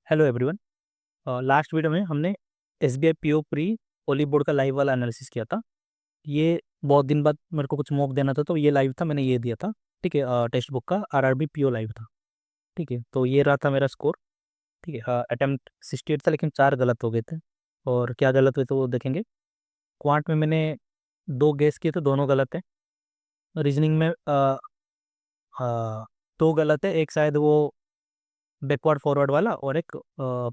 Hello everyone. Last video में हमने SBI PO pre ओली board का लाइव वाला एनालिसिस किया था। ये बहुत दिन बाद मेरे को कुछ मॉक देना था तो ये लाइव था, मैंने ये दिया था। ठीक है, टेक्स्ट बुक का आरआरबी पीओ लाइव था। ठीक है, तो ये रहा था मेरा स्कोर। ठीक है, अटेम्प्ट 68 था लेकिन 4 गलत हो गए थे। और क्या गलत हुए तो वो देखेंगे। क्वांट में मैंने 2 गेस किए थे, दोनों गलत है। रीजनिंग में 2 गलत है, एक शायद वो बैकवर्ड फॉरवर्ड वाला, और एक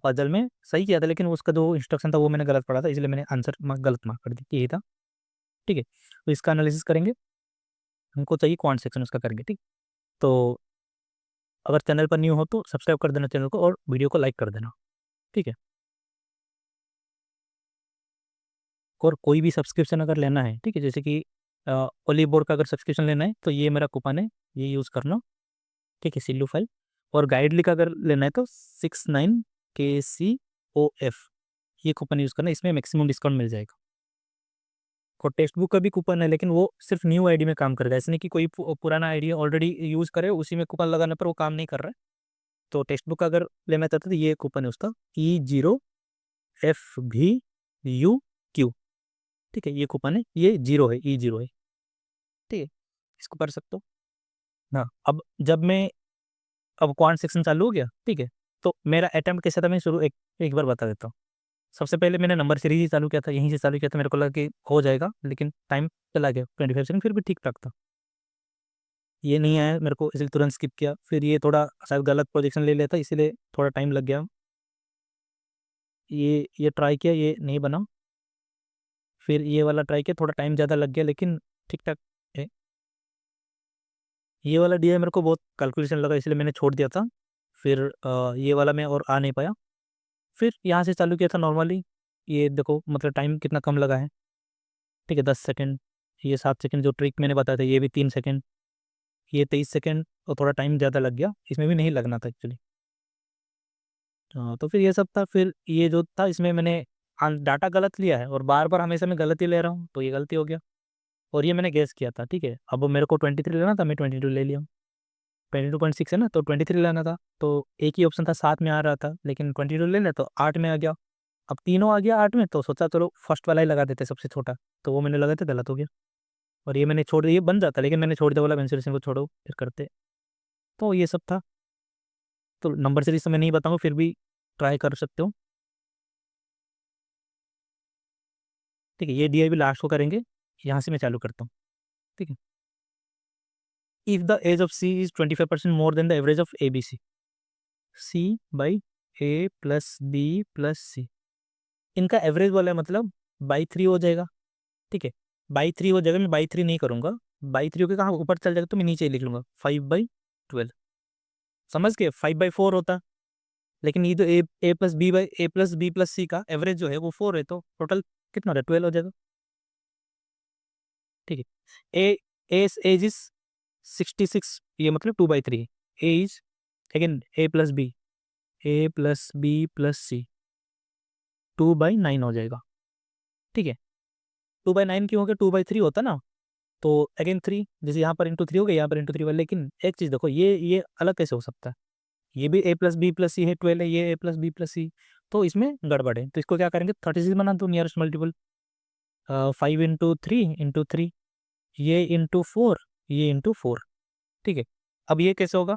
पजल में सही किया था लेकिन उसका जो इंस्ट्रक्शन था वो मैंने गलत पढ़ा था, इसलिए मैंने आंसर गलत मार्क कर दिया, यही था। ठीक है, तो इसका एनालिसिस करेंगे। हमको चाहिए क्वांट सेक्शन उसका करेंगे। ठीक, तो अगर चैनल पर न्यू हो तो सब्सक्राइब कर देना चैनल को और वीडियो को लाइक कर देना। ठीक है, और कोई भी सब्सक्रिप्शन अगर लेना है, ठीक है, जैसे कि ओली बोर्ड का अगर सब्सक्रिप्शन लेना है तो ये मेरा कूपन है, ये यूज़ करना। ठीक है, सिल्लू फाइल। और गाइडली का अगर लेना है तो 69KCOF, ये कूपन यूज़ करना, इसमें मैक्सिमम डिस्काउंट मिल जाएगा। और टेक्स्ट बुक का भी कूपन है लेकिन वो सिर्फ न्यू आईडी में काम करेगा, ऐसे नहीं कि कोई पुराना आईडी ऑलरेडी यूज़ करे उसी में कूपन लगाने पर वो काम नहीं कर रहा है। तो टेक्स्ट बुक अगर लेना चाहते तो ये कूपन है उसका E0FVUQ। ठीक है, ये कूपन है, ये जीरो है, E0 है। ठीक है, इसको कर सकते हो। हाँ, अब क्वांट सेक्शन चालू हो गया। ठीक है, तो मेरा अटेम्प्ट कैसा था मैं शुरू एक बार बता देता हूँ। सबसे पहले मैंने नंबर सीरीज ही चालू किया था, यहीं से चालू किया था, मेरे को लगा कि हो जाएगा लेकिन टाइम चला गया 25 सेकंड, फिर भी ठीक ठाक था। ये नहीं आया मेरे को, इसलिए तुरंत स्किप किया। फिर ये थोड़ा शायद गलत पोजीशन ले लेता, इसीलिए थोड़ा टाइम लग गया। ये ट्राई किया, ये नहीं बना। फिर ये वाला ट्राई किया, थोड़ा टाइम ज़्यादा लग गया लेकिन ठीक ठाक है। ये वाला दिया मेरे को बहुत कैलकुलेशन लगा, इसलिए मैंने छोड़ दिया था। फिर ये वाला मैं और आ नहीं पाया। फिर यहाँ से चालू किया था नॉर्मली। ये देखो मतलब टाइम कितना कम लगा है। ठीक है, 10 सेकेंड। ये 7 सेकेंड जो ट्रिक मैंने बताया था, ये भी 3 सेकेंड। ये 23 सेकेंड, और थोड़ा टाइम ज़्यादा लग गया, इसमें भी नहीं लगना था एक्चुअली। तो फिर ये सब था। फिर ये जो था इसमें मैंने डाटा गलत लिया है और बार बार हमेशा मैं गलती ले रहा हूँ, तो ये गलती हो गया। और ये मैंने गेस किया था। ठीक है, अब मेरे को 23 लेना था, मैं 22 ले लिया। 22.6 है ना, तो 23 लेना था। तो एक ही ऑप्शन था, 7 में आ रहा था, लेकिन 22 ले लें तो 8 में आ गया। अब तीनों आ गया 8 में, तो सोचा चलो फर्स्ट वाला ही लगा देते सबसे छोटा। तो वो मैंने लगाया था, गलत हो गया। और ये मैंने छोड़ दिया, ये बन जाता लेकिन मैंने छोड़ दिया, बोला मेंसुरेशन को छोड़ो फिर करते। तो ये सब था। तो नंबर सीरीज तो मैं नहीं बताऊंगा, फिर भी ट्राई कर सकते हो। ठीक है, ये डी आई भी लास्ट को करेंगे। यहाँ से मैं चालू करता हूँ। ठीक है, if the age of C is 25% more than the average of A B C, C/A+B+C, इनका एवरेज वाला है, मतलब बाई 3 हो जाएगा। ठीक है, बाई 3 हो जाएगा, मैं बाई 3 नहीं करूंगा। बाई 3 होकर कहाँ ऊपर चल जाएगा तो मैं नीचे ही लिख लूंगा 5/12। समझ के 5/4 होता। लेकिन ये तो A+B+C का एवरेज जो है वो 4 है, तो टोटल कितना हो रहा है, 12 हो जाएगा। ठीक है, एज इज 66, ये मतलब 2/3। ए इज अगेन A+B+C 2/9 हो जाएगा। ठीक है, 2/9 क्यों हो गया, 2/3 होता ना। तो अगेन 3, जैसे यहाँ पर इंटू 3 हो गया, यहाँ पर इंटू 3 हो गया। लेकिन एक चीज़ देखो, ये अलग कैसे हो सकता है। ये भी A+B+C है, 12 है, ये A+B+C, तो इसमें गड़बड़ है। तो इसको क्या करेंगे, 36 बना दो नियरेस्ट मल्टीपल। 5 × 3 × 3, ये × 4, ये × 4। ठीक है, अब ये कैसे होगा।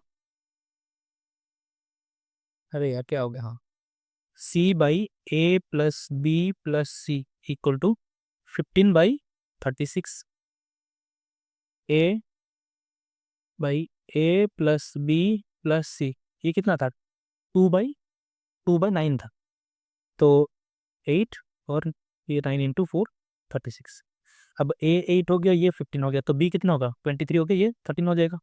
अरे यार क्या हो गया, हाँ। C/A+B+C equal to 15/36। A/A+B+C, ये कितना था, 2/9 था। तो 8, और ये 9 × 4, 36। अब A 8 हो गया, ये 15 हो गया, तो B कितना होगा, 23 हो गया, ये 13 हो जाएगा।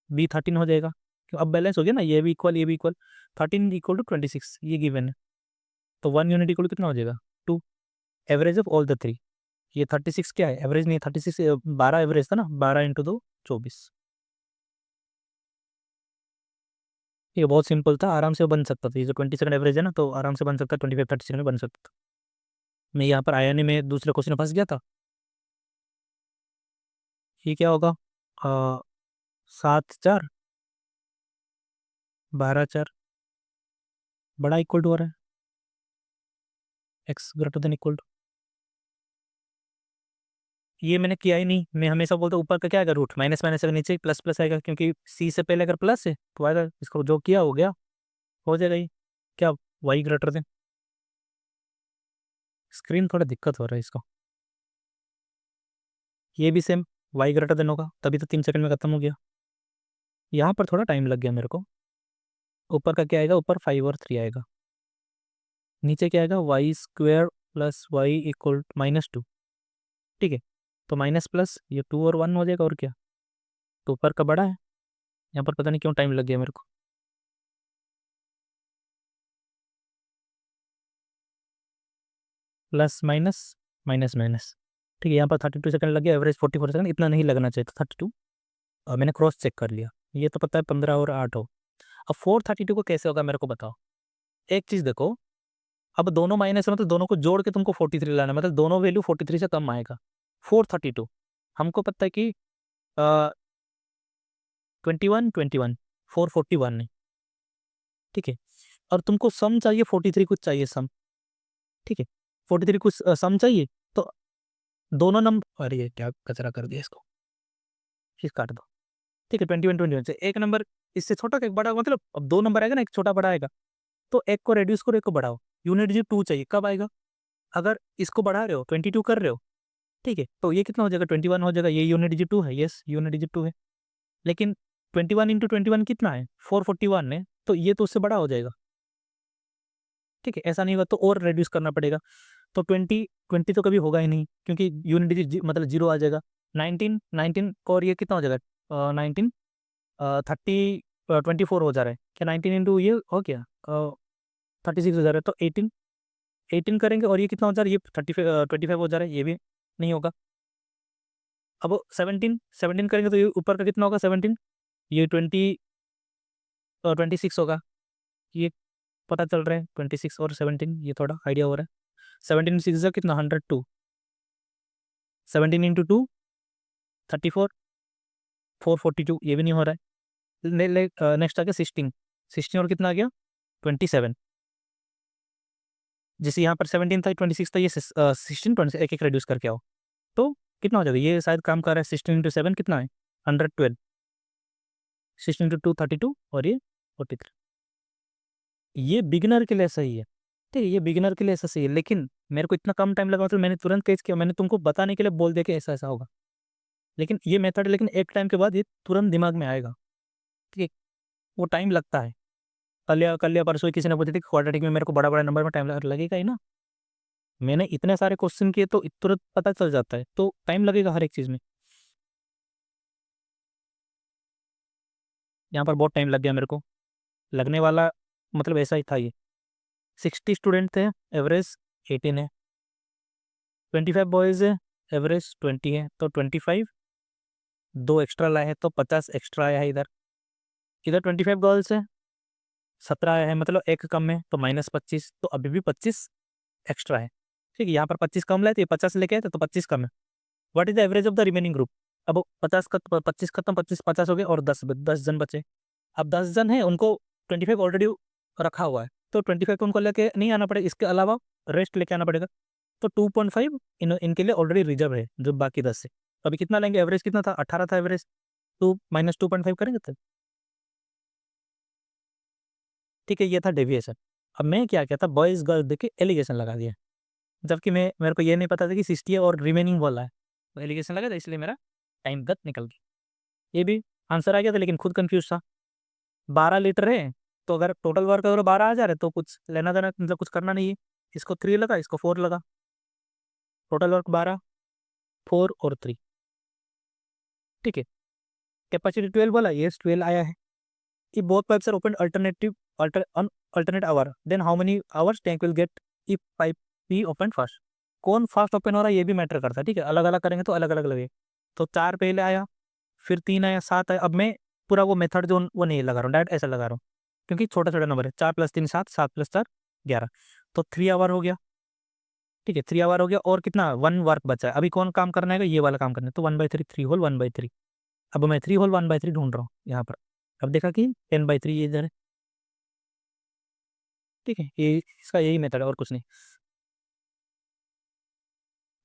B 13 हो जाएगा, क्यों अब बैलेंस हो गया ना, ये भी इक्वल, ये भी इक्वल। 13 = 26, ये गिवन है। तो 1 यूनिट इक्वल कितना हो जाएगा, 2। एवरेज ऑफ ऑल द 3, ये 36 क्या है, एवरेज नहीं है। 36 12 एवरेज था ना, 12 × 2 24। ये बहुत सिंपल था, आराम से बन सकता था। ये जो 27 एवरेज है ना, तो आराम से बन सकता, 25 36 में बन सकता था। मैं यहाँ पर आया नहीं, मैं दूसरे क्वेश्चन में फंस गया था। ये क्या होगा, 7 4 12 4 बड़ा इक्वल टू हो रहा है, X greater than equal to. ये मैंने किया ही नहीं, मैं हमेशा बोलता हूँ ऊपर का क्या आएगा रूट, माइनस माइनस अगर नीचे प्लस प्लस आएगा, क्योंकि सी से पहले अगर प्लस है तो आएगा, इसको जो किया हो गया, हो जाएगा ये क्या, वाई ग्रेटर देन। स्क्रीन थोड़ा दिक्कत हो रहा है इसको, ये भी सेम वाई ग्रेटर देन होगा, तभी तो 3 सेकंड में खत्म हो गया। यहाँ पर थोड़ा टाइम लग गया मेरे को। ऊपर का क्या आएगा, ऊपर 5 और 3 आएगा, नीचे क्या आएगा, Y square plus Y equal -2। ठीक है, तो माइनस प्लस ये 2 और 1 हो जाएगा, और क्या। तो ऊपर का बड़ा है, यहाँ पर पता नहीं क्यों टाइम लग गया मेरे को। प्लस माइनस माइनस माइनस, ठीक है, यहाँ पर 32 सेकंड लग गया, एवरेज 44 सेकंड, इतना नहीं लगना चाहिए था 32। और मैंने क्रॉस चेक कर लिया, ये तो पता है 15 और 8 हो। अब 432 को कैसे होगा मेरे को बताओ। एक चीज़ देखो, अब दोनों माइनस है, मतलब दोनों को जोड़ के तुमको 43 लाना है, मतलब दोनों वैल्यू 43 से कम आएगा। 432 हमको पता है कि 21 441 है, ठीक है। और तुमको सम चाहिए 43 कुछ चाहिए सम, ठीक है। 43 कुछ सम चाहिए, तो दोनों नंबर, अरे ये क्या कचरा कर दिया इसको, फिर काट दो। ठीक है, 21 से एक नंबर इससे छोटा का एक बड़ा, मतलब अब 2 नंबर आएगा ना, एक छोटा बड़ा आएगा, तो एक को रेड्यूस करो, एक को बढ़ाओ। यूनिट डिजिट 2 चाहिए, कब आएगा, अगर इसको बढ़ा रहे हो 22 कर रहे हो, ठीक है, तो ये कितना हो जाएगा, 21 हो जाएगा। ये यूनिट डिजिट 2 है, यस यूनिट डिजिट 2 है, लेकिन 21 × 21 कितना है, 441 है, तो ये तो उससे बड़ा हो जाएगा। ठीक है, ऐसा नहीं होगा तो और रेड्यूस करना पड़ेगा, तो 20 तो कभी होगा ही नहीं, क्योंकि यूनिट डिजिट मतलब 0 आ जाएगा। 19 को, और ये कितना हो जाएगा, 19 30 24 हो जा रहा है क्या, 19 इंटू ये हो गया 36 हो जा रहा है, तो 18 करेंगे, और ये कितना हो जा रहा है, ये 25 हो जा रहा है, ये भी नहीं होगा। अब 17 करेंगे तो ये ऊपर का कितना होगा 17, ये 26 होगा, ये पता चल रहा है 26 और 17, ये थोड़ा आइडिया हो रहा है। 17 6 कितना 102, 17 × 2 34, 442, ये भी नहीं हो रहा है। नेक्स्ट आ गया 16 और कितना आ गया 27, जैसे यहाँ पर 17 था 26 था, ये 16 एक एक रेड्यूस करके आओ, तो कितना हो जाएगा, ये शायद काम कर रहा है। 16 × 7 कितना है 112, 16 × 2 32, और ये 43। ये बिगिनर के लिए सही है, ठीक है, ये बिगिनर के लिए ऐसा सही है, लेकिन मेरे को इतना कम टाइम लगा, मतलब मैंने तुरंत कैच किया, मैंने तुमको बताने के लिए बोल दिया कि ऐसा ऐसा होगा, लेकिन ये मेथड, लेकिन एक टाइम के बाद ये तुरंत दिमाग में आएगा, ठीक है। वो टाइम लगता है, कल या परसों ही किसी ने पूछा था कि क्वाड्रेटिक में मेरे को बड़ा बड़ा नंबर में टाइम लगेगा ही ना। मैंने इतने सारे क्वेश्चन किए तो तुरंत पता चल जाता है, तो टाइम लगेगा हर एक चीज़ में। यहाँ पर बहुत टाइम लग गया मेरे को, लगने वाला, मतलब ऐसा ही था ये। 60 स्टूडेंट थे, एवरेज 18 है, 25 बॉयज़ है, एवरेज 20 है, तो 25, 2 एक्स्ट्रा लाए हैं तो 50 एक्स्ट्रा आया है। इधर इधर 25 गर्ल्स है, 17 आया है, मतलब एक कम है, तो -25, तो अभी भी 25 एक्स्ट्रा है, ठीक है। यहाँ पर 25 कम लाए थे, 50 लेके आए थे, तो 25 कम है। What is the average of the remaining group. अब 50 का 25 खत्म, 25 50 हो गए, और 10 जन बचे। अब 10 जन है, उनको 25 ऑलरेडी रखा हुआ है, तो 25 को उनको लेके नहीं आना पड़ेगा, इसके अलावा रेस्ट लेके आना पड़ेगा, तो 2.5 इनके लिए ऑलरेडी रिजर्व है, जो बाकी 10 है। तो अभी कितना लेंगे, एवरेज कितना था 18 था एवरेज, तो -2.5 करेंगे तब, ठीक है। ये था डेविएशन। अब मैं क्या कहता, बॉयज़ गर्ल्स देख के एलिगेशन लगा दिया, जबकि मेरे को ये नहीं पता था कि 60 है और रिमेनिंग बोला है, तो एलिगेशन लगा था, इसलिए मेरा टाइम गत निकल गया। ये भी आंसर आ गया था, लेकिन खुद कंफ्यूज था। 12 लीटर है, तो अगर टोटल वर्क अगर 12,000 है, तो कुछ लेना देना, मतलब कुछ करना नहीं है। इसको 3 लगा, इसको 4 लगा, टोटल वर्क 12, 4 और 3, ठीक है। कैपेसिटी 12 बोला, ये 12 आया है। If both pipes are opened on alternate hour, then how many hours tank will get if pipe P opened first? कौन फास्ट ओपन हो रहा है ये भी मैटर करता है, ठीक है। अलग अलग करेंगे तो अलग अलग लगे, तो 4 पहले आया, फिर 3 आया, 7 आया। अब मैं पूरा वो मेथड जो वो नहीं लगा रहा हूँ, डायरेक्ट ऐसा लगा रहा हूँ, क्योंकि छोटा छोटा नंबर है। 4 + 3 7, 7 + 4 11, तो 3 आवर हो गया, ठीक है। 3 आवर हो गया, और कितना 1 वर्क बचा है। अभी कौन काम करना है, ये वाला काम करना है, तो 1/3, 3 होल 1/3। अब मैं 3 होल 1/3 ढूंढ रहा हूँ यहाँ पर। अब देखा कि 10/3 ये इधर है, ठीक है, ये इसका यही मेथड है और कुछ नहीं।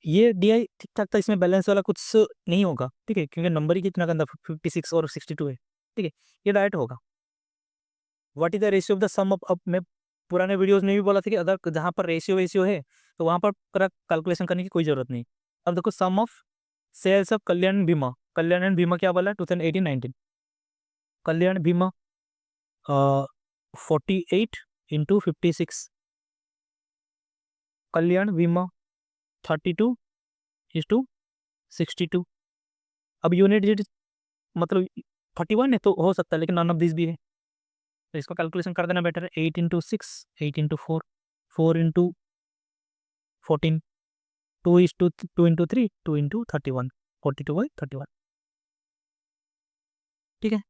ये DI ठीक ठाक था, इसमें बैलेंस वाला कुछ नहीं होगा, ठीक है, क्योंकि नंबर ही कितना गंदा 56 और 62 है, ठीक है, ये डायरेक्ट होगा। What is the ratio of the sum of, अब मैं पुराने वीडियोस में भी बोला था कि अगर जहाँ पर रेशियो वेशियो है तो वहाँ पर कैलकुलेशन करने की कोई जरूरत नहीं। अब देखो सम ऑफ सेल्स ऑफ कल्याण बीमा, कल्याण एंड बीमा क्या बोला है 2018-19, कल्याण बीमा 48 इंटू 56, कल्याण बीमा 32:62। अब यूनिट डिजिट मतलब 31 है तो हो सकता है, लेकिन नन ऑफ दिस भी है, तो इसको कैलकुलेशन कर देना बेटर है। 8 into 6, 8 into 4, 4 into 14, 2 into 3, 2 into 31, 42/31, ठीक है।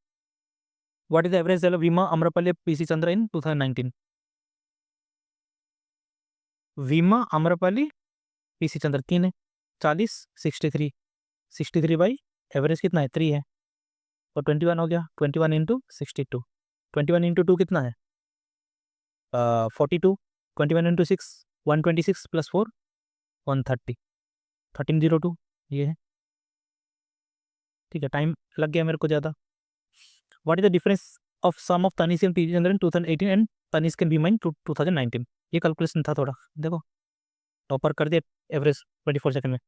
What is the average sale of Bhima Amrapali PC Chandra इन 2019, वीमा आम्रपाली पीसी चंद्र 3 है, 40, 63, 63 एवरेज कितना है 3 है, और 21 हो गया, 21 इंटू 62, 21 इंटू 2 कितना है 42, 21 इंटू 6 126 प्लस 4 130, 1302, ये है, ठीक है। टाइम लग गया मेरे को ज़्यादा। What is the difference of sum of Tanishq and PC Chandra in 2018 and Tanishq and Bhima in 2019, ये कैलकुलेशन था थोड़ा, देखो टॉपर कर दिया एवरेज 24 सेकंड में।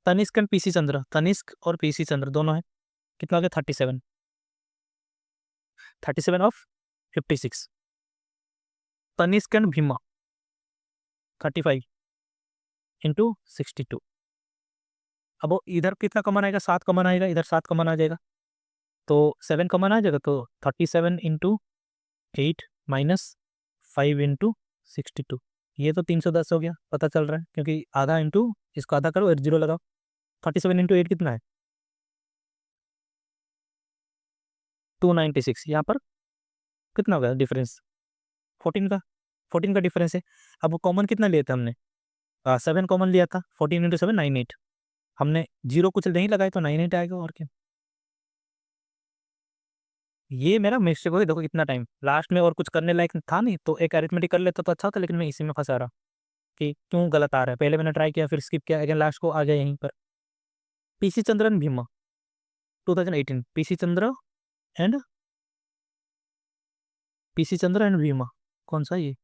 तनिष्क एंड पीसी चंद्र, तनिष्क और पीसी चंद्र दोनों है, कितना हो गया 37, 37 of 56। Tanishq and Bhima 35 into 62। अब वो इधर कितना कमन आएगा 7 कमन आएगा, इधर 7 कमन आ जाएगा तो 7 कमन आ जाएगा, तो 37 इंटू 8 माइनस 5 इंटू 62, ये तो 310 हो गया, पता चल रहा है, क्योंकि आधा इंटू इसको आधा करो और 0 लगाओ। 37 इंटू 8 कितना है 296, यहाँ पर कितना हो गया डिफरेंस 14 का, 14 का डिफरेंस है। अब वो कॉमन कितना लिया था हमने 7 कॉमन लिया था, 14 इंटू 7 98, हमने 0 कुछ नहीं लगाए तो 98 आएगा, और क्या। ये मेरा मिस्टेक हो गया, देखो कितना टाइम लास्ट में और कुछ करने लायक था नहीं, तो एक अरिथमेटिक कर लेता तो अच्छा था, लेकिन मैं इसी में फंसा रहा कि क्यों गलत आ रहा है, पहले मैंने ट्राई किया फिर स्किप किया, अगेन लास्ट को आ गया यहीं पर। PC Chandran Bhima 2018, PC Chandra and PC Chandra and Bhima, कौन सा ये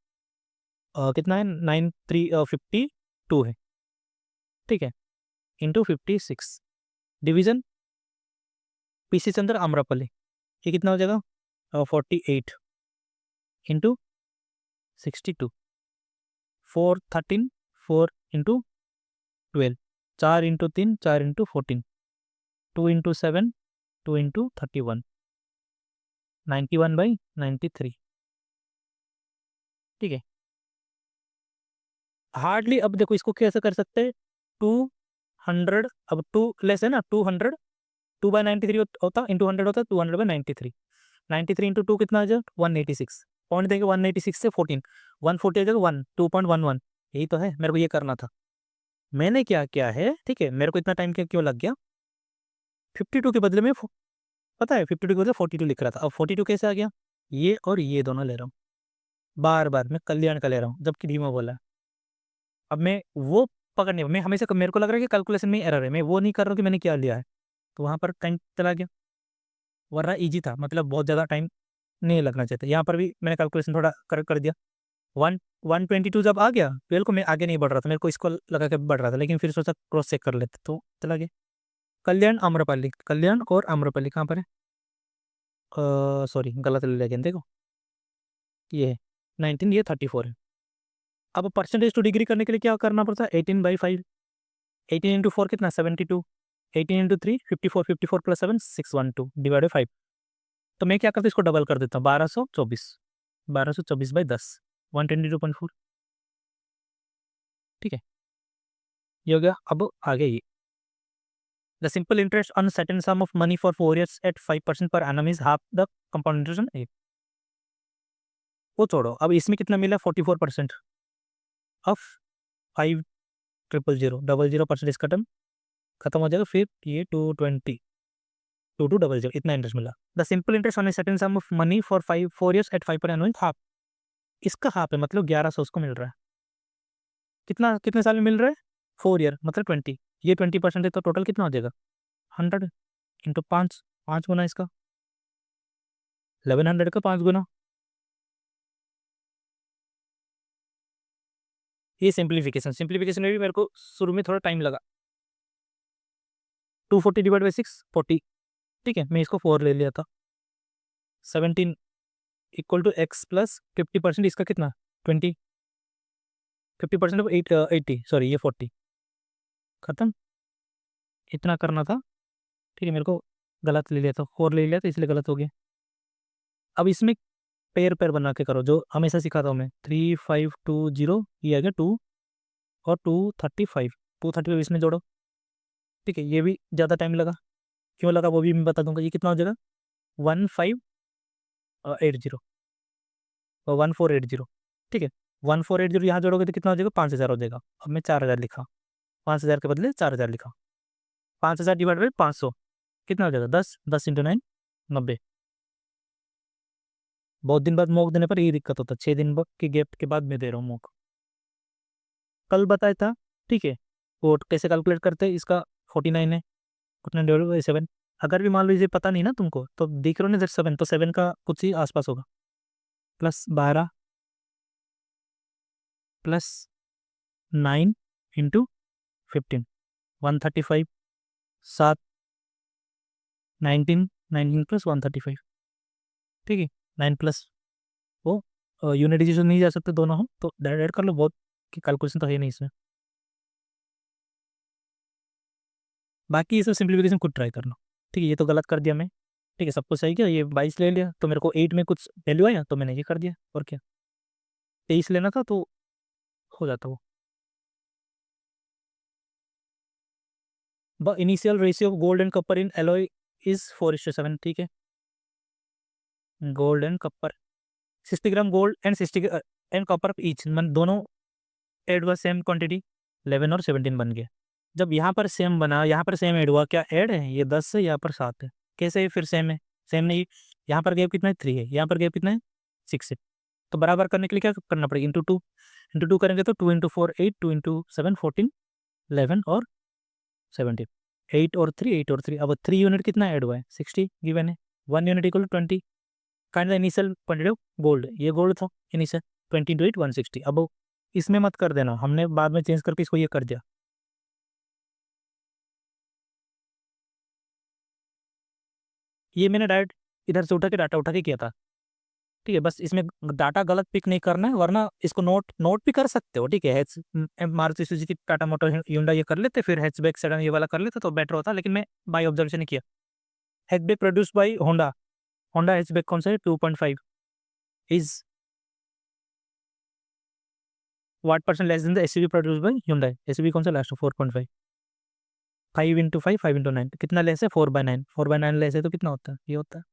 कितना है 52 है, ठीक है, इंटू 56 डिवीजन पीसी चंद्र आम्रपल्ली, ये कितना हो जाएगा 48 into 62, 413, 4 into 12, 4 into 3, 4 into 14, 2 into 7, 2 into 31, 91/93, ठीक है। हार्डली अब देखो इसको कैसे कर सकते हैं 200, अब 2 लेस है ना 200, 2/93 होता, इंटू 100 होता, 200/93, 93 इंटू 2 कितना आ जाएगा 186, पॉइंट देंगे 186 से 14, 140 आ जाएगा 2.11, यही तो है, मेरे को ये करना था, मैंने क्या किया है, ठीक है, मेरे को इतना टाइम क्यों लग गया, 52 के बदले में पता है 52 के बदले 42 लिख रहा था, अब 42 कैसे आ गया, ये और ये दोनों ले रहा हूँ, बार बार मैं कल्याण का ले रहा हूँ जबकि धीमा बोला है। अब मैं वो पकड़ने, मैं हमेशा मेरे को लग रहा है कि कैलकुलेशन में एरर है, मैं वो नहीं कर रहा हूँ कि मैंने क्या लिया है, तो वहाँ पर टाइम चला गया, वरना ईजी था, मतलब बहुत ज़्यादा टाइम नहीं लगना चाहिए, यहाँ पर भी मैंने कैलकुलेशन थोड़ा कर दिया। 122 जब आ गया 12 को, मैं आगे नहीं बढ़ रहा था, मेरे को इसको लगा के बढ़ रहा था, लेकिन फिर सोचा क्रॉस चेक कर लेते तो चला गया। कल्याण आम्रपाली, कल्याण और आम्रपाली कहाँ पर है, सॉरी गलत ले लेकिन देखो ये है 19, ये 34 है। अब परसेंटेज टू डिग्री करने के लिए क्या करना पड़ता है 18/5, 18 इंटू 4 कितना 72, 18 इंटू 3 54, 54 प्लस 7 612 डिवाइड 5, तो मैं क्या करता हूँ इसको डबल कर देता हूँ 1224, 1224/10 122.4, ठीक है, ये हो गया। अब आगे ये the simple interest on certain sum of money for 4 years at 5% per annum is half the compound interest, वो छोड़ो, अब इसमें कितना मिला 44% ऑफ 500, डबल जीरो परसेंटेज खत्म हो जाएगा, फिर ये 220, 2200 इतना इंटरेस्ट मिला। The simple interest on a certain sum of money for 4 years at 5% half, इसका हाफ है, मतलब 1100 उसको मिल रहा है। कितना, कितने साल में मिल रहा है? 4 ईयर, मतलब 20। ये 20% है तो टोटल कितना हो जाएगा? 100 इंटू 5, 5 गुना इसका, 1100 का 5 गुना। ये सिंप्लीफिकेशन, सिंप्लीफिकेशन में भी मेरे को शुरू में थोड़ा टाइम लगा। 240 डिवाइड बाई 6, 40। ठीक है, मैं इसको 4 ले लिया था। 17 इक्वल टू एक्स प्लस 50%, इसका कितना? 20। 50% ऑफ 80, सॉरी ये 40। खत्म, इतना करना था। ठीक है, मेरे को गलत ले लिया था, 4 ले लिया था इसलिए गलत हो गया। अब इसमें पेयर पेयर बना के करो, जो हमेशा सिखाता हूँ मैं। 3520, ये आ गया 2 और 235, 235 इसमें जोड़ो। ठीक है, ये भी ज़्यादा टाइम लगा, क्यों लगा वो भी मैं बता दूंगा। ये कितना हो जाएगा? 1580 और 1480। ठीक है, 1480 यहाँ जोड़ोगे तो कितना हो जाएगा? 5000 हो जाएगा। अब मैं 4000 लिखा, 5000 के बदले 4000 लिखा। 5000 डिवाइड बाई 500 कितना हो जाएगा? 10, 10 इंटू 9, 90। बहुत दिन बाद मॉक देने पर ये दिक्कत होता है, 6 दिन के गैप के बाद मैं दे रहा हूँ मॉक। कल बताया था। ठीक है, वो कैसे कैलकुलेट करते हैं इसका? 49 है, उतना डिवाइड बाई 7। अगर भी मान लीजिए पता नहीं ना तुमको, तो देख रहे हो ना इधर 7, तो 7 का कुछ ही आसपास होगा। Plus 12 plus 9 into 15, 135, 7, 19, 19 plus 135। ठीक है, 9 प्लस वो यूनिट डिजिट नहीं जा सकते दोनों हम, तो डायरेक्ट कर लो, बहुत की कैलकुलेशन तो है नहीं इसमें। बाकी ये सब सिंप्लीफिकेशन खुद ट्राई करना। ठीक है, ये तो गलत कर दिया मैं। ठीक है, सबको सही किया, ये 22 ले लिया, तो मेरे को 8 में कुछ वैल्यू आया तो मैंने ये कर दिया, और क्या। 23 लेना था तो हो जाता वो। The initial ratio of gold and copper in alloy is 4:7। ठीक है, gold and copper, 60 gram gold and 60 and copper each, मन दोनों एड हुआ सेम क्वांटिटी, 11 और 17 बन गया। जब यहाँ पर सेम बना, यहाँ पर सेम ऐड हुआ, क्या ऐड है? ये 10 है, यहाँ पर 7 है। कैसे फिर सेम है? सेम नहीं, यहाँ पर गैप कितना है? 3 है, यहाँ पर गैप कितना है? 6 है। तो बराबर करने के लिए क्या करना पड़ेगा? इंटू 2, इंटू 2 करेंगे तो 2 इंटू 4 8, 2 इंटू 7 14, 11 और 17, 8 और 3, 8 और 3। अब 3 यूनिट कितना ऐड हुआ है? 60 गिवन है। 1 unit equal to 20, find the initial quantity of gold, ये गोल्ड था इनिशियल, 20 इंटू 8 160। अब इसमें मत कर देना, हमने बाद में चेंज करके इसको ये कर दिया। ये मैंने डायरेक्ट इधर से उठा के डाटा उठा के किया था। ठीक है, बस इसमें डाटा गलत पिक नहीं करना है, वरना इसको नोट नोट भी कर सकते हो। ठीक है, hatch Maruti Suzuki Tata motor hyundai ये कर लेते, फिर हैचबैक सेडान ये वाला कर लेते तो बेटर होता, लेकिन मैं बाई ऑब्जर्वेशन ही किया। Hatchback produce by Honda, Honda hatchback कौन सा है? 2.5 is what percent less than the SUV produce by hyundai, SUV कौन सा लास्ट? 4.5, 5 इंटू 5, 5 इंटू 9, कितना लेस है? 4/9, 4/9 लेस है तो कितना होता है? ये होता है।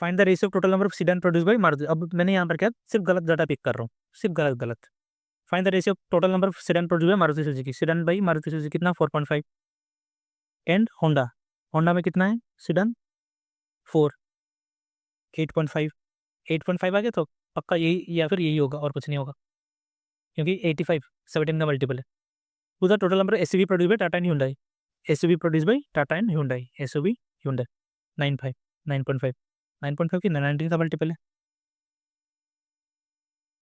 Find the ratio of total number of sedan produce by Maruti. अब मैंने यहाँ पर क्या, सिर्फ गलत डाटा पिक कर रहा हूँ, सिर्फ गलत गलत। Find the ratio of total number of sedan produce by Maruti Suzuki, sedan by Maruti Suzuki कितना? 4.5। एंड होंडा, होंडा में कितना है सीडन? 4, 8.5, 8.5 आ गया तो पक्का यही या फिर यही होगा और कुछ नहीं होगा, क्योंकि 85 17 का मल्टीपल है। To the total number SUV produce by Tata and hyundai, SUV produce by Tata and hyundai, SUV hyundai 95, 9.5, 9.5 की 19 का मल्टीपल है।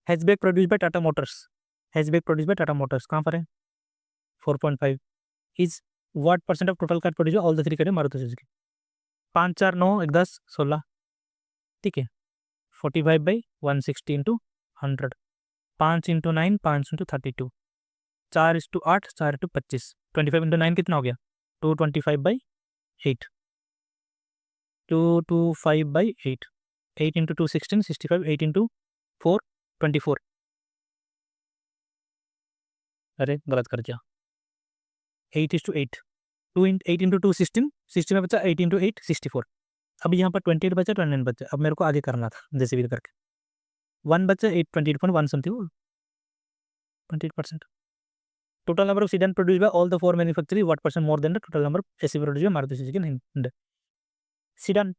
Hatchback produce by Tata Motors, hatchback produce by Tata Motors कहाँ पर है? 4.5 is what percent of total car produce all the three करे Maruti Suzuki? 5 4 9 1 10 16। ठीक है, 45/160 into 100, 5 into 9, 5 into 32, 4:8, 4:25, 25 into 9 कितना हो गया? 225/8, 225/8, 8 इंटू 2 16, 65, 8 इंटू 4 24। अरे गलत कर दिया, 8:8, 8 इंटू 2 16, 60 में बचा 8 इंटू 8 64। अब यहाँ पर 28 बचा, 29 बचा, अब मेरे को आगे करना था जैसे भी करके। 1 बचा, 8 28.1 something, 28%। Total number of sedan produce by all the four manufacturers what percent more than the total number of SUV produce by Maruti Suzuki in India? Sedan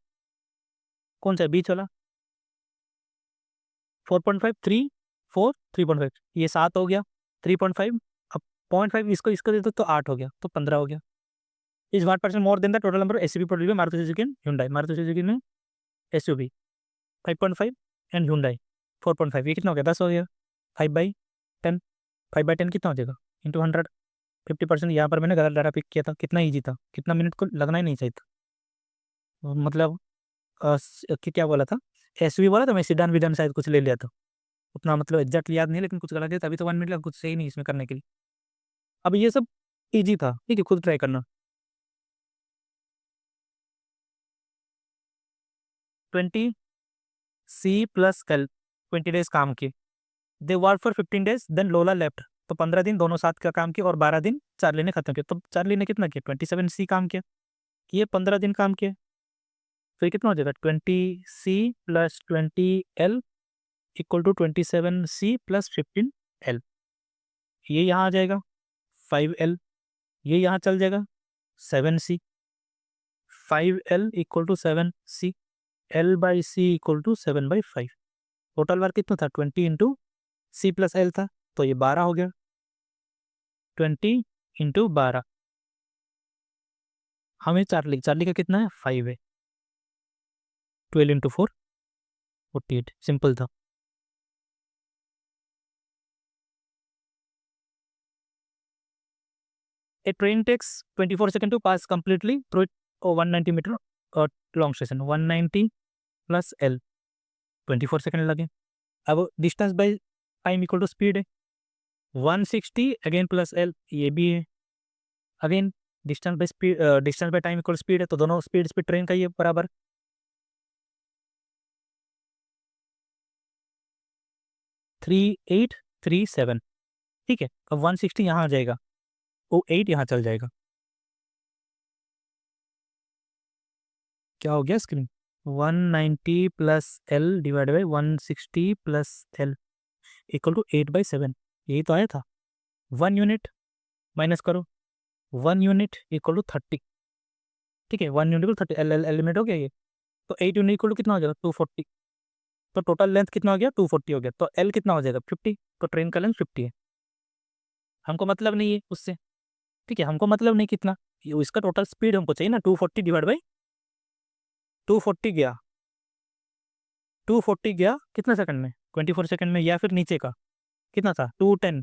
कौन सा है? बीच वाला 4.5 3 4 3.5, ये 7 हो गया, 3.5, अब 0.5 इसको इसको दे दो तो 8 हो गया, तो 15 हो गया। Is 1% more than the total number SUV produced by Maruti Suzuki and Hyundai। Maruti Suzuki में एसयूवी 5.5 एंड Hyundai 4.5, ये कितना हो गया, 10 हो गया। 5/10, 5/10 कितना हो जाएगा, इंटू 100, 50%। यहाँ पर मैंने गलत डाटा पिक किया था, कितना ईजी था, कितना मिनट को लगना ही नहीं चाहिए था, मतलब क्या बोला था, एसयूवी बोला था मैं, सीडान विडान शायद कुछ ले लिया था, उतना मतलब एग्जैक्टली याद नहीं, लेकिन कुछ गलत है, तभी तो 1 मिनट लगा, कुछ सही नहीं इसमें करने के लिए। अब ये सब इजी था, ठीक है, खुद ट्राई करना। 20 C+L 20 डेज काम किए, they work for 15 days, then Lola left, तो 15 दिन दोनों साथ का काम किया और 12 दिन चार्ली ने खत्म किया, तो चार्ली ने कितना किया, 27C काम किया, ये 15 दिन काम किया, तो ये कितना हो जाएगा, 20C+20L इक्वल टू 27C+15L, ये यहाँ आ जाएगा 5L, ये यहाँ चल जाएगा 7C, 5L equal to 7C, L/C equal to 7/5, total work कितना था, 20 इंटू C+L था, तो ये 12 हो गया, 20 इंटू 12, हमें चार्ली चार्ली का कितना है, 5 है, 12 इंटू 4 48, सिंपल था। A train takes 24 seconds to pass completely through it, 190 metre long station, 190 plus L, 24 second लगे। अब distance by time equal to speed है, 160 अगेन प्लस L, ये भी है, again distance by speed, distance by time equal speed है, तो दोनों speed speed train का ये बराबर, 3837, ठीक है। अब 160 यहाँ आ जाएगा, वो 8 यहाँ चल जाएगा, क्या हो गया screen, 190 plus L divide by 160 plus L equal to 8/7, यही तो आया था। 1 यूनिट माइनस करो, 1 यूनिट इक्वल टू 30, ठीक है, 1 यूनिट इक्वल 30, एल एलिमिनेट हो गया ये, तो 8 यूनिट इक्वल टू कितना हो जाएगा, 240, तो टोटल लेंथ कितना हो गया, 240 हो गया, तो L कितना हो जाएगा, 50, तो ट्रेन का लेंथ 50 है, हमको मतलब नहीं है उससे, ठीक है, हमको मतलब नहीं कितना, इसका टोटल स्पीड हमको चाहिए ना, 240 डिवाइड बाई 240 गया, 240 गया कितना सेकंड में, 24 सेकंड में, या फिर नीचे का कितना था, 210,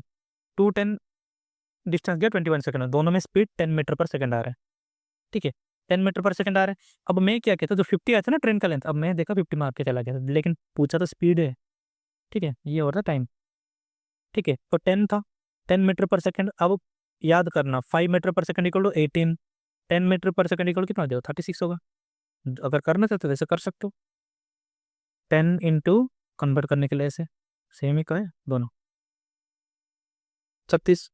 210 डिस्टेंस गया 21 सेकंड में, दोनों में स्पीड 10 मीटर पर सेकंड आ रहा है, ठीक है, 10 मीटर पर सेकंड आ रहा है। अब मैं क्या कहता, जो 50 आया था ना ट्रेन का लेंथ, अब मैं देखा 50 मार के चला गया, लेकिन पूछा तो स्पीड है, ठीक है, ये हो रहा टाइम, ठीक है, तो 10 था, 10 मीटर पर सेकंड, अब याद करना 5 मीटर पर सेकंड इक्वल टू 18, 10 मीटर पर सेकंड इक्वल कितना हो जाएगा, 36 होगा, अगर करना चाहते हो वैसे कर सकते हो, 10 इंटू कन्वर्ट करने के लिए ऐसे सेम ही का है दोनों, 36,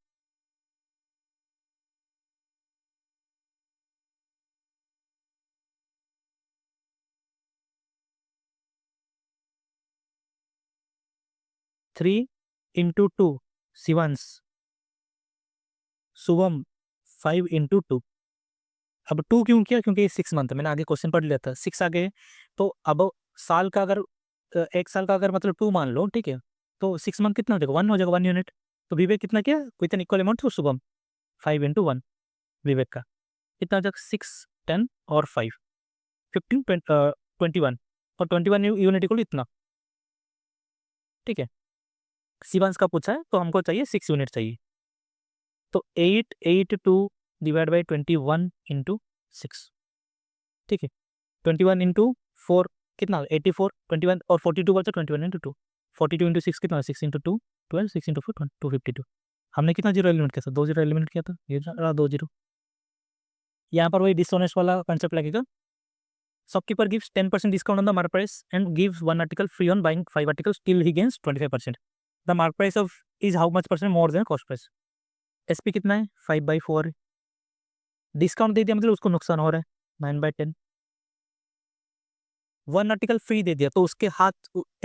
three into two, Shivansh, Shubham 5 into 2, अब 2 क्यों किया, क्योंकि 6 मंथ, मैंने आगे क्वेश्चन पढ़ लिया था, 6 आगे, तो अब साल का अगर एक साल का अगर मतलब 2 मान लो, ठीक है, तो 6 मंथ कितना हो जाएगा, 1 हो जाएगा, 1 यूनिट, तो विवेक कितना किया, with an equal amount to Shubham, 5 into 1, Vivek का कितना हो जाएगा, 6 10 और 5 15 21, और 21 यूनिट इक्वल इतना, ठीक है, शिवांश का पूछा है तो हमको चाहिए 6 यूनिट चाहिए, तो 882 डिवाइड बाई 21 इंटू 6, ठीक है, 21 इंटू 4 कितना, 84, 21 और 42 बचा, 21 इंटू 2, 42 इंटू 6 कितना, 6 इंटू 2 12, 6 इंटू 4 252, हमने कितना जीरो एलिमिनेट किया था, 2 जीरो एलिमिनेट किया था, ये रहा 2 जीरो। यहाँ पर वही डिसऑनेस्ट वाला कंसेप्ट लगेगा, shopkeeper gives 10% discount on the mark price and gives 1 article free on buying 5 articles till he gains 25%, the mark price of is how much percent more than cost price, SP कितना है, 5/4, discount दे दिया मतलब उसको नुकसान हो रहा है, 9/10, 1 article free दे दिया, तो उसके हाथ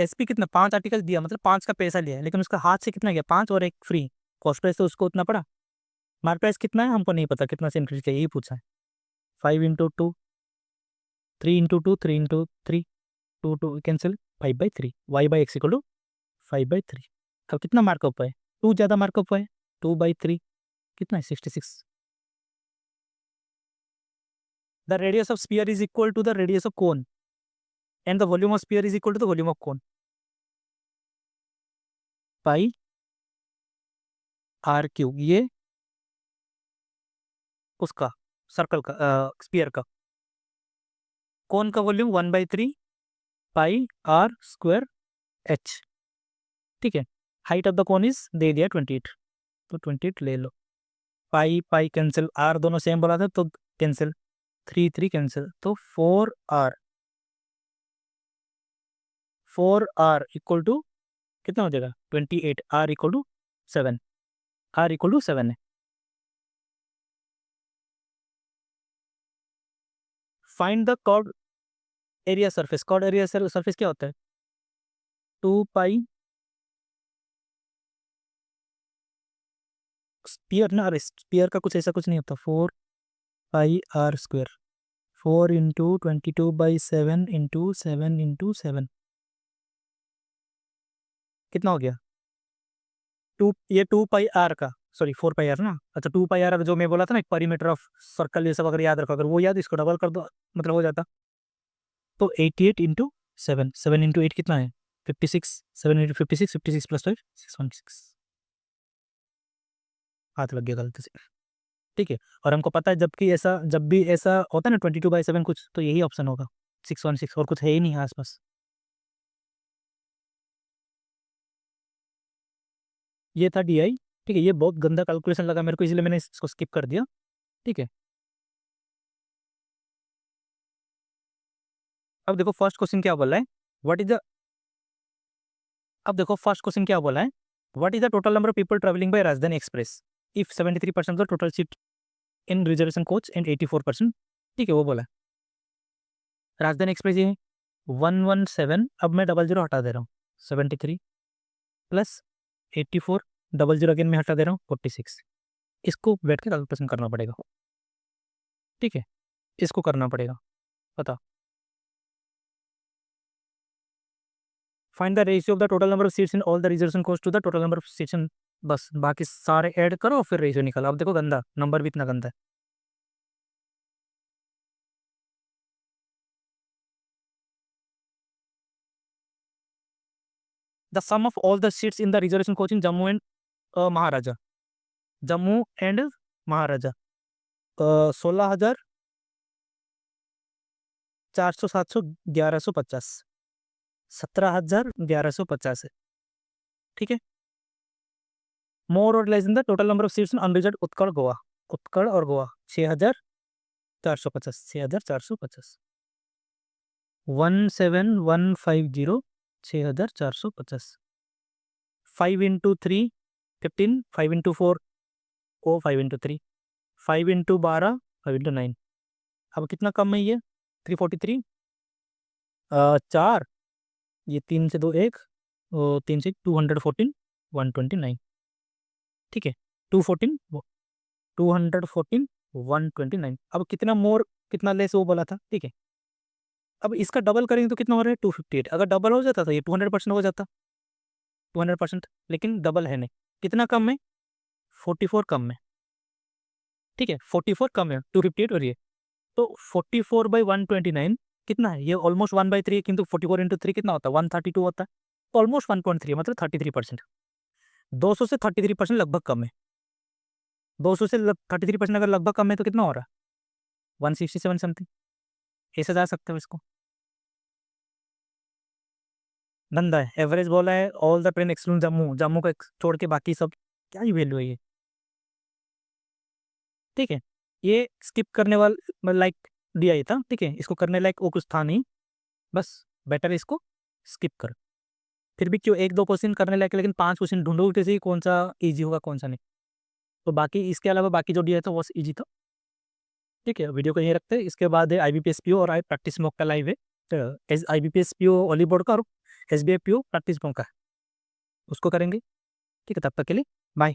एसपी कितना, 5 आर्टिकल दिया मतलब 5 का पैसा लिया है, लेकिन उसका हाथ से कितना गया, 5 और 1 फ्री, कॉस्ट प्राइस तो उसको उतना पड़ा, मार्क प्राइस कितना है हमको नहीं पता, कितना से इंक्रीज किया यही पूछा है, 5 into 2, 3 into 2, 3 into 3, 2 2 cancel, 5/3, y/x equal to 5/3। अब कितना मार्कअप है? 2 ज़्यादा मार्कअप है, 2/3 कितना है? 66। The radius of sphere is equal to the radius of cone and the volume of sphere is equal to the volume of cone. Pi r cube, ये उसका circle का स्फीयर का। कोन का volume 1/3 pi are square h. ठीक है, height of the cone is दे दिया 28, तो 28 ले लो। पाई पाई कैंसिल, आर दोनों सेम बोला था तो कैंसिल, 3 3 कैंसिल, तो 4r इक्वल टू कितना हो जाएगा? 28। R equal to 7, r equal to 7 है। Find the curved area surface. Curved area surface क्या होता है? 2 पाई स्पीयर ना, अरे स्पीयर का कुछ ऐसा कुछ नहीं होता। 4 pi are square, 4 into 22/7 into 7 into 7 कितना हो गया? 2, ये 2 पाई आर का, सॉरी 4 पाई आर ना, अच्छा 2 पाई आर जो मैं बोला था ना, एक परिमीटर ऑफ सर्कल ये सब अगर याद रखो, अगर वो याद, इसको डबल कर दो मतलब हो जाता। तो 88 इंटू 7, 7 इंटू 8 कितना है? 56, 7 इंटू 56, 56 प्लस 5 616। हाथ लग गया गलती से। ठीक है, और हमको पता है जबकि ऐसा, जब भी ऐसा होता है ना 22/7 कुछ, तो यही ऑप्शन होगा 616, और कुछ है ही नहीं आसपास। ये था DI। ठीक है, ये बहुत गंदा कैलकुलेशन लगा मेरे को, इसलिए मैंने इसको स्किप कर दिया। ठीक है, अब देखो फर्स्ट क्वेश्चन क्या बोला है, व्हाट इज द, अब देखो फर्स्ट क्वेश्चन क्या बोला है, what is the total number of people travelling by Rajdhani express if 73% of the total seat in reservation coach and 84%। ठीक है, वो बोला राजधानी एक्सप्रेस ये है 117, अब मैं 00 हटा दे रहा हूँ, 73 प्लस 84, 00 अगेन मैं हटा दे रहा हूँ, 46। इसको बैठ के कैलकुलेशन करना पड़ेगा। ठीक है, इसको करना पड़ेगा, पता। Find the ratio of the total number of seats in all the reservation coach to the total number of seats in, बस बाकी सारे ऐड करो फिर रेशियो निकालो। अब देखो गंदा नंबर भी इतना गंदा है। The sum of all the seats in the reservation coach in Jammu and Maharaja, Jammu and Maharaja 16,000, 400, 700, 1150, 17,000, 1150 है। ठीक है, मोर और less in the total number of seats in unreserved Utkal Goa, Utkal और गोवा 6,450, 6,450, 17,150, 6,450, 5 इंटू 3 15, 5 इंटू 4 ओ 5 इंटू 3, 5 इंटू 12, 5 इंटू 9। अब कितना कम है ये? 343, 4, ये 3 से 2 1, और 3 से 214, 129। ठीक है, 214, 214, 129। अब कितना मोर कितना लेस वो बोला था। ठीक है, अब इसका डबल करेंगे तो कितना हो रहा है? 258। अगर डबल हो जाता तो ये 200% हो जाता, 200%, लेकिन डबल है नहीं। कितना कम है? 44 कम है। ठीक है, 44 कम है, 258 और ये, तो 44/129 कितना है? ये ऑलमोस्ट 1/3 है, किंतु 44 इंटू 3 कितना होता है? 132 होता है, तो ऑलमोस्ट 1.3 मतलब 33%। 200 से 33% लगभग कम है। 200 से 33% अगर लगभग कम है तो कितना हो रहा है? 167 समथिंग। ऐसे जा सकते हो इसको। नंदा है, एवरेज बोला है, all the train exclude Jammu, Jammu को छोड़ के बाकी सब, क्या ही वैल्यू है ये। ठीक है, ये स्किप करने वाला लाइक दिया ही था। ठीक है, इसको करने लायक वो कुछ था नहीं, बस बेटर इसको स्किप कर। फिर भी क्यों 1-2 क्वेश्चन करने लायक, लेकिन 5 क्वेश्चन ढूंढो उल्टे से ही कौन सा ईजी होगा कौन सा नहीं। तो बाकी इसके अलावा बाकी जो दिया था वो ईजी था। ठीक है, वीडियो को यहीं रखते हैं। इसके बाद है IBPS PO और प्रैक्टिस मॉक का लाइव है। तो IBPS PO ओली बोर्ड का और SBI PO प्रैक्टिस मॉक का, उसको करेंगे। ठीक है, तब तक के लिए बाय।